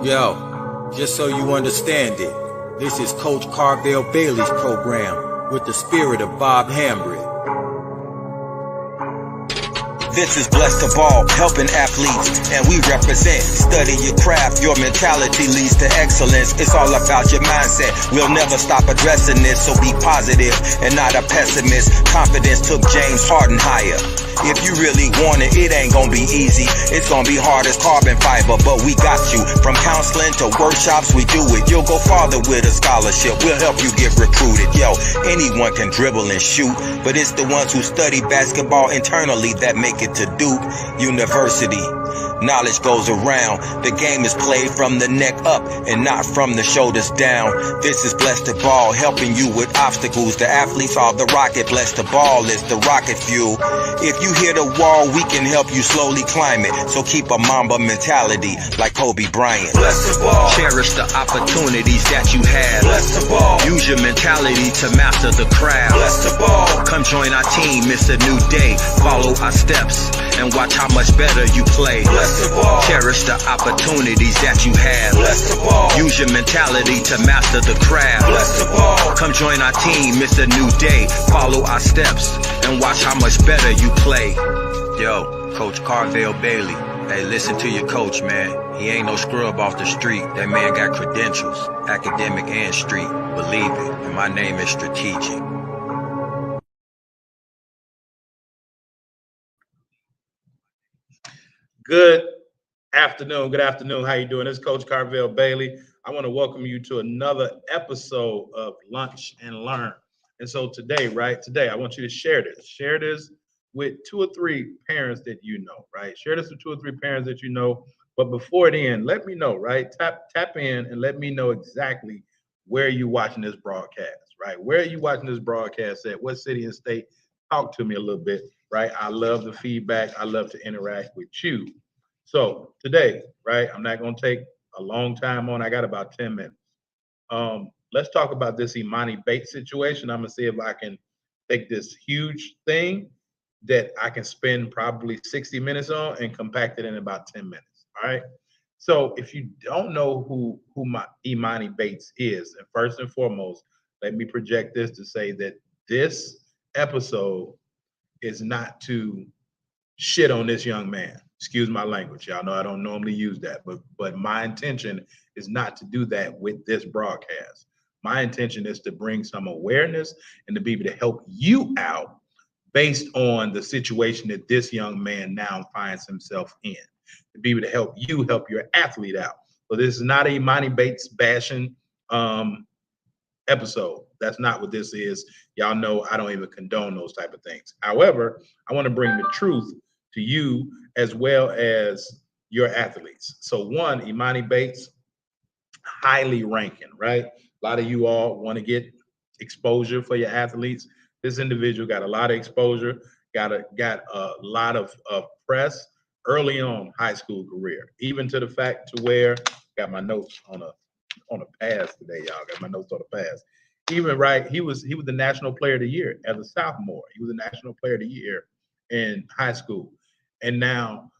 Yo, just so you understand it, this is Coach Carvel Bailey's program with the spirit of Bob Hambry. This is Blessed to Ball, helping athletes, and we represent. Study your craft, your mentality leads to excellence. It's all about your mindset. We'll never stop addressing this, so be positive and not a pessimist. Confidence took James Harden higher. If you really want it, it ain't gonna be easy. It's gonna be hard as carbon fiber, but we got you. From counseling to workshops, we do it. You'll go farther with a scholarship. We'll help you get recruited. Yo, anyone can dribble and shoot, but it's the ones who study basketball internally that make it to Duke University. Knowledge goes around. The game is played from the neck up and not from the shoulders down. This is Blessed to Ball, helping you with obstacles. The athletes are the rocket. Blessed to Ball is the rocket fuel. If you hit a wall, we can help you slowly climb it. So keep a Mamba mentality like Kobe Bryant. Blessed to Ball. Cherish the opportunities that you have. Blessed to Ball. Use your mentality to master the craft. Blessed to Ball. Come join our team, it's a new day. Follow our steps and watch how much better you play. Blessed to Ball. Cherish the opportunities that you have. Blessed to Ball. Use your mentality to master the craft. Blessed to Ball. Come join our team, it's a new day. Follow our steps and watch how much better you play. Yo, Coach Carvel Bailey. Hey, listen to your coach, man. He ain't no scrub off the street. That man got credentials, academic and street. Believe it, and my name is strategic. Good afternoon. How you doing? This is Coach Carvel Bailey. I want to welcome you to another episode of Lunch and Learn. And so today, I want you to share this. Share this with 2 or 3 parents that you know, right? Share this with 2 or 3 parents that you know. But before it ends, let me know, right? Tap in and let me know exactly where you're watching this broadcast, right? Where are you watching this broadcast at? What city and state? Talk to me a little bit, right? I love the feedback. I love to interact with you. So today, right, I'm not going to take a long time on. I got about 10 minutes. Let's talk about this Emoni Bates situation. I'm going to see if I can take this huge thing that I can spend probably 60 minutes on and compact it in about 10 minutes. All right. So if you don't know who Emoni Bates is, and first and foremost, let me project this to say that this episode is not to shit on this young man. Excuse my language. Y'all know I don't normally use that, but my intention is not to do that with this broadcast. My intention is to bring some awareness and to be able to help you out based on the situation that this young man now finds himself in, to be able to help you help your athlete out. So this is not a Emoni Bates bashing episode. That's not what this is. Y'all know I don't even condone those type of things. However, I want to bring the truth to you as well as your athletes. So one, Emoni Bates, highly ranking, right? A lot of you all want to get exposure for your athletes. This individual got a lot of exposure, got a lot of press early on high school career, even to the fact to where got my notes on a pass today, y'all. Got my notes on a pass. Even right, he was the National Player of the Year as a sophomore. He was the National Player of the Year in high school. And now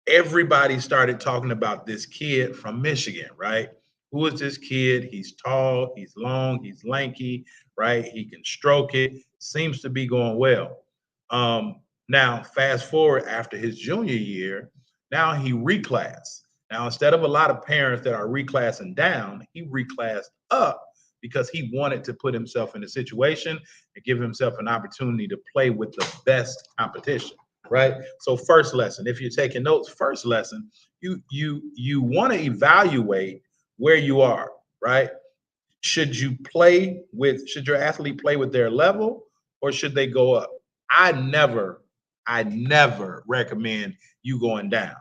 everybody started talking about this kid from Michigan, right? Who is this kid? He's tall, he's long, he's lanky, right? He can stroke it. Seems to be going well. Now, fast forward after his junior year, now he reclassed. Now, instead of a lot of parents that are reclassing down, he reclassed up because he wanted to put himself in a situation and give himself an opportunity to play with the best competition, right? So first lesson, if you're taking notes, first lesson, you want to evaluate where you are, right? Should your athlete play with their level or should they go up? I never recommend you going down.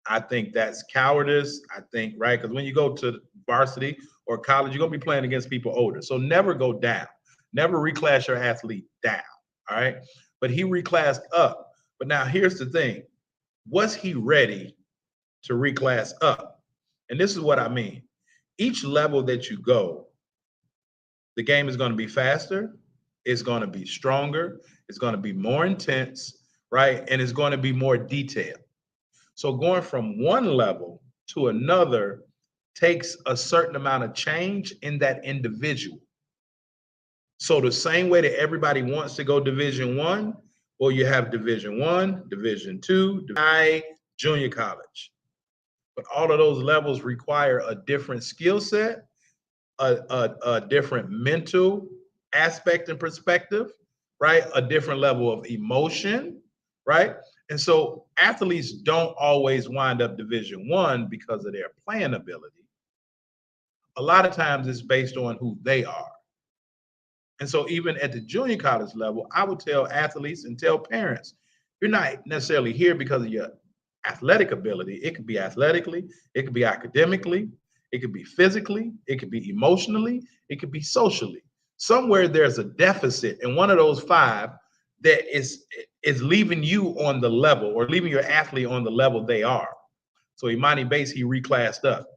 I think that's cowardice. I think, right? Because when you go to varsity or college, you're going to be playing against people older. So never go down. Never reclass your athlete down, all right? But he reclassed up. But now here's the thing. Was he ready to reclass up? And this is what I mean. Each level that you go, the game is going to be faster. It's going to be stronger. It's going to be more intense, right? And it's going to be more detailed. So going from one level to another takes a certain amount of change in that individual. So the same way that everybody wants to go Division One, well, you have Division One, Division Two, high, junior college. But all of those levels require a different skill set, a different mental aspect and perspective, right? A different level of emotion, right? And so athletes don't always wind up Division One because of their playing ability. A lot of times it's based on who they are. And so even at the junior college level, I would tell athletes and tell parents, you're not necessarily here because of your athletic ability. It could be athletically, it could be academically, it could be physically, it could be emotionally, it could be socially. Somewhere there's a deficit in one of those five that is leaving you on the level or leaving your athlete on the level they are. So Emoni Bates, he reclassed up.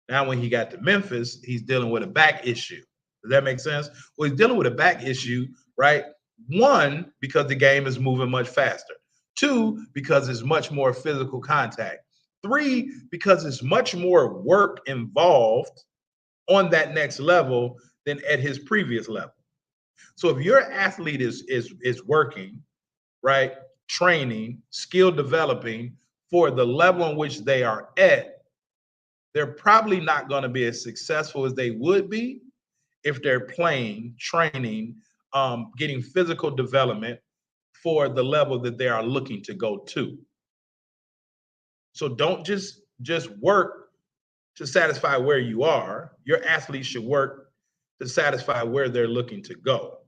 Now when he got to Memphis, he's dealing with a back issue. Does that make sense? Well, he's dealing with a back issue, right? One, because the game is moving much faster. Two, because it's much more physical contact. Three, because it's much more work involved on that next level than at his previous level. So if your athlete is working, right, training, skill developing for the level in which they are at, they're probably not going to be as successful as they would be if they're playing, training, getting physical development for the level that they are looking to go to. So don't just work to satisfy where you are. Your athletes should work to satisfy where they're looking to go.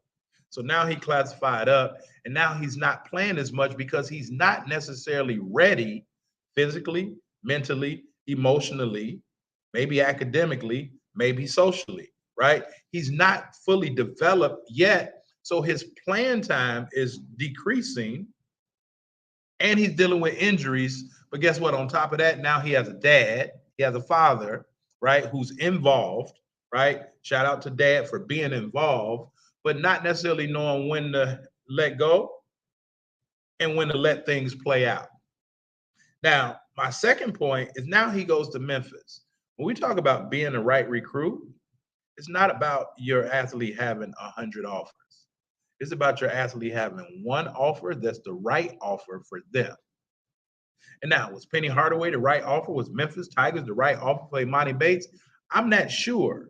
So now he classified up, and now he's not playing as much because he's not necessarily ready physically, mentally, emotionally, maybe academically, maybe socially, right? He's not fully developed yet. So his playing time is decreasing and he's dealing with injuries. But guess what? On top of that, now he has a dad, he has a father, right, who's involved, right? Shout out to dad for being involved, but not necessarily knowing when to let go and when to let things play out. Now, my second point is now he goes to Memphis. When we talk about being the right recruit, it's not about your athlete having 100 offers. It's about your athlete having one offer that's the right offer for them. And now, was Penny Hardaway the right offer? Was Memphis Tigers the right offer for Emoni Bates? I'm not sure.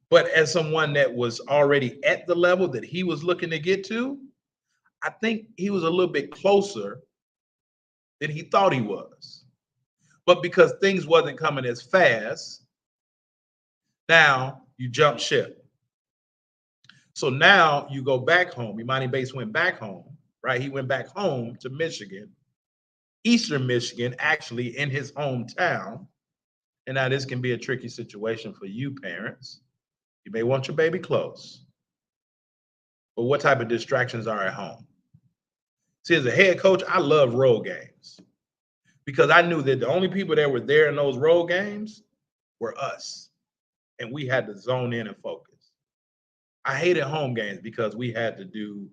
But as someone that was already at the level that he was looking to get to, I think he was a little bit closer than he thought he was. But because things wasn't coming as fast, now you jump ship. So now you go back home. Emoni Bates went back home, right? He went back home to Michigan, Eastern Michigan, actually in his hometown. And now this can be a tricky situation for you parents. You may want your baby close. But what type of distractions are at home? See, as a head coach, I love road games because I knew that the only people that were there in those road games were us. And we had to zone in and focus. I hated home games because we had to do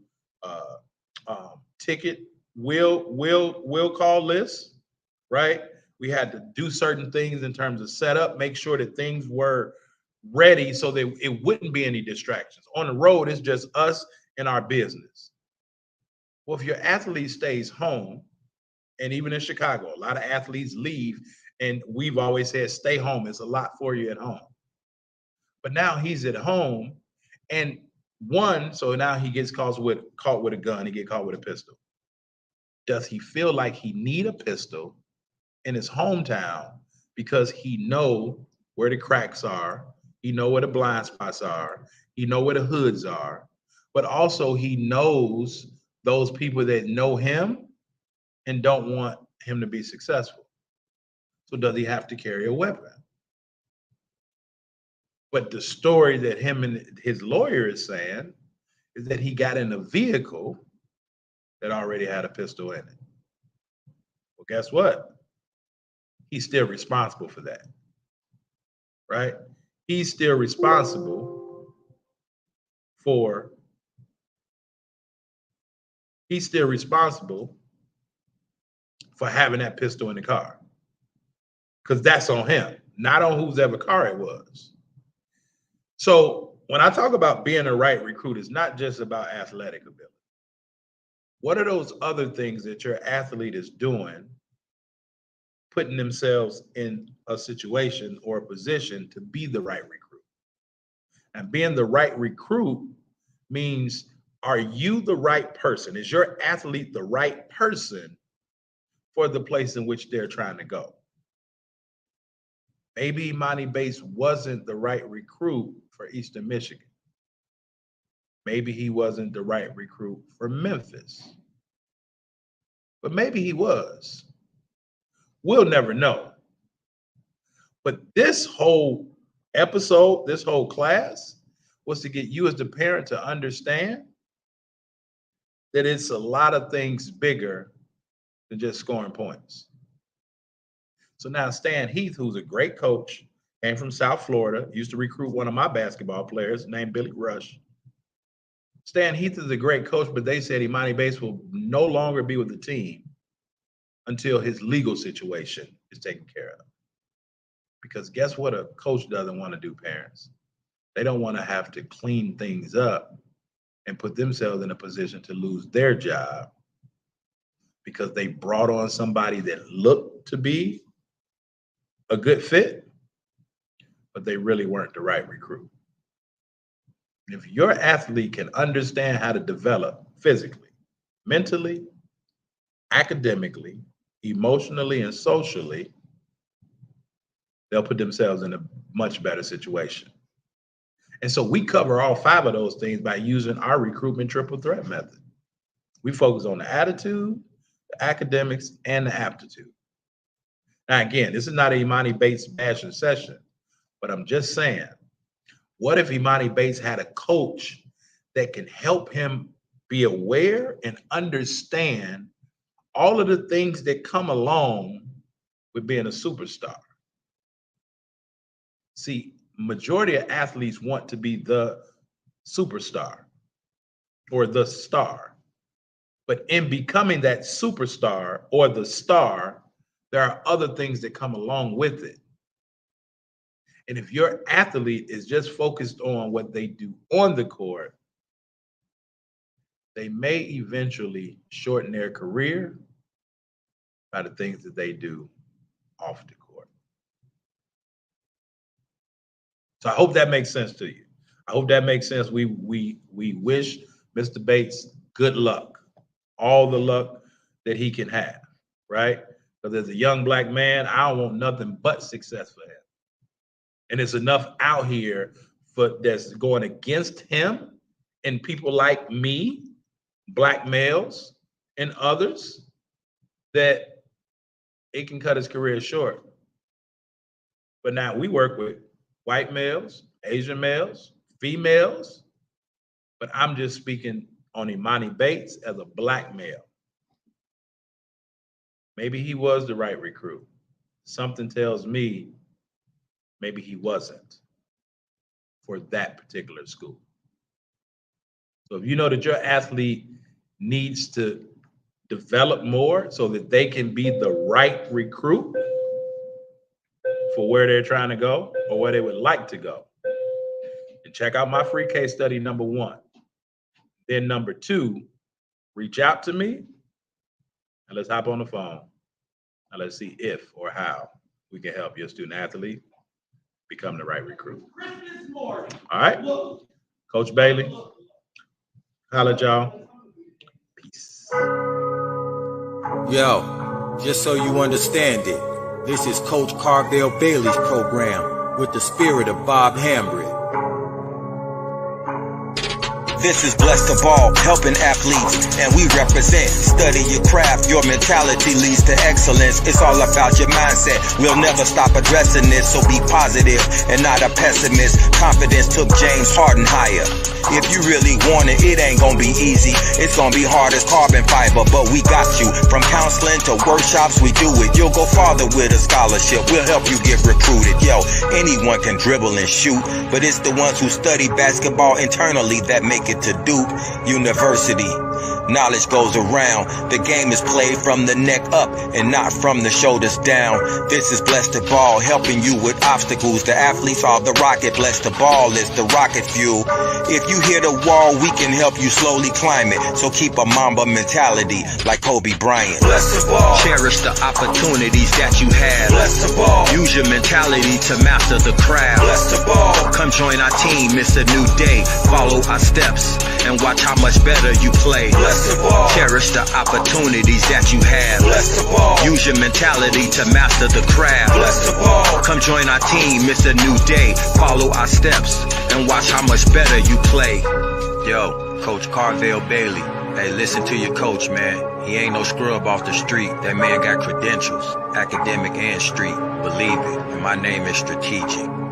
ticket will call lists, right? We had to do certain things in terms of setup, make sure that things were ready so that it wouldn't be any distractions. On the road, it's just us and our business. Well, if your athlete stays home, and even in Chicago, a lot of athletes leave, and we've always said, stay home. It's a lot for you at home. But now he's at home, and so now he gets caught with a gun. He gets caught with a pistol. Does he feel like he need a pistol in his hometown because he know where the cracks are, he know where the blind spots are, he know where the hoods are, but also he knows those people that know him and don't want him to be successful. So does he have to carry a weapon? But the story that him and his lawyer is saying is that he got in a vehicle that already had a pistol in it. Well, guess what? He's still responsible for that, right? He's still responsible for having that pistol in the car because that's on him. not on whose ever car it was. So when I talk about being a right recruit, it's not just about athletic ability. What are those other things that your athlete is doing, putting themselves in a situation or a position to be the right recruit? And being the right recruit means, are you the right person? Is your athlete the right person for the place in which they're trying to go? Maybe Emoni Bates wasn't the right recruit for Eastern Michigan. Maybe he wasn't the right recruit for Memphis. But maybe he was. We'll never know. But this whole episode, this whole class, was to get you as the parent to understand that it's a lot of things bigger than just scoring points. So now Stan Heath, who's a great coach, came from South Florida, used to recruit one of my basketball players named Billy Rush. Stan Heath is a great coach, but they said Emoni Bates will no longer be with the team until his legal situation is taken care of. Because guess what a coach doesn't want to do, parents? They don't want to have to clean things up and put themselves in a position to lose their job because they brought on somebody that looked to be a good fit, but they really weren't the right recruit. If your athlete can understand how to develop physically, mentally, academically, emotionally, and socially, they'll put themselves in a much better situation. And so we cover all 5 of those things by using our recruitment triple threat method. We focus on the attitude, the academics, and the aptitude. Now, again, this is not a Emoni Bates bashing session, but I'm just saying, what if Emoni Bates had a coach that can help him be aware and understand all of the things that come along with being a superstar? See, majority of athletes want to be the superstar or the star. But in becoming that superstar or the star, there are other things that come along with it. And if your athlete is just focused on what they do on the court, they may eventually shorten their career by the things that they do off the court. So I hope that makes sense to you. I hope that makes sense. We wish Mr. Bates good luck, all the luck that he can have, right? Because as a young black man, I don't want nothing but success for him. And it's enough out here that's going against him and people like me, black males, and others, that it can cut his career short. But now we work with white males, Asian males, females, but I'm just speaking on Emoni Bates as a black male. Maybe he was the right recruit. Something tells me maybe he wasn't for that particular school. So if you know that your athlete needs to develop more so that they can be the right recruit for where they're trying to go or where they would like to go, and check out my free case study, number 1. Then number 2, reach out to me and let's hop on the phone and let's see if or how we can help your student athlete become the right recruit. All right, Coach Bailey, holla at y'all. Peace. Yo, just so you understand it, this is Coach Carvel Bailey's program with the spirit of Bob Hambry. This is Blessed to Ball, helping athletes, and we represent. Study your craft, your mentality leads to excellence. It's all about your mindset. We'll never stop addressing this, so be positive and not a pessimist. Confidence took James Harden higher. If you really want it, it ain't gonna be easy. It's gonna be hard as carbon fiber, but we got you. From counseling to workshops, we do it. You'll go farther with a scholarship. We'll help you get recruited. Yo, anyone can dribble and shoot, but it's the ones who study basketball internally that make it to Duke University. Knowledge goes around. The game is played from the neck up and not from the shoulders down. This is Bless the Ball, helping you with obstacles. The athletes are the rocket. Bless the Ball is the rocket fuel. If you hit a wall, we can help you slowly climb it. So keep a Mamba mentality like Kobe Bryant. Bless the ball. Cherish the opportunities that you have. Bless the ball. Use your mentality to master the craft. Bless the ball. Come join our team, it's a new day. Follow our steps and watch how much better you play. Bless the ball. Cherish the opportunities that you have. Bless the ball. Use your mentality to master the craft. Bless the ball. Come join our team, it's a new day. Follow our steps and watch how much better you play. Yo, Coach Carvel Bailey. Hey, listen to your coach, man. He ain't no scrub off the street. That man got credentials, academic and street. Believe it, and my name is strategic.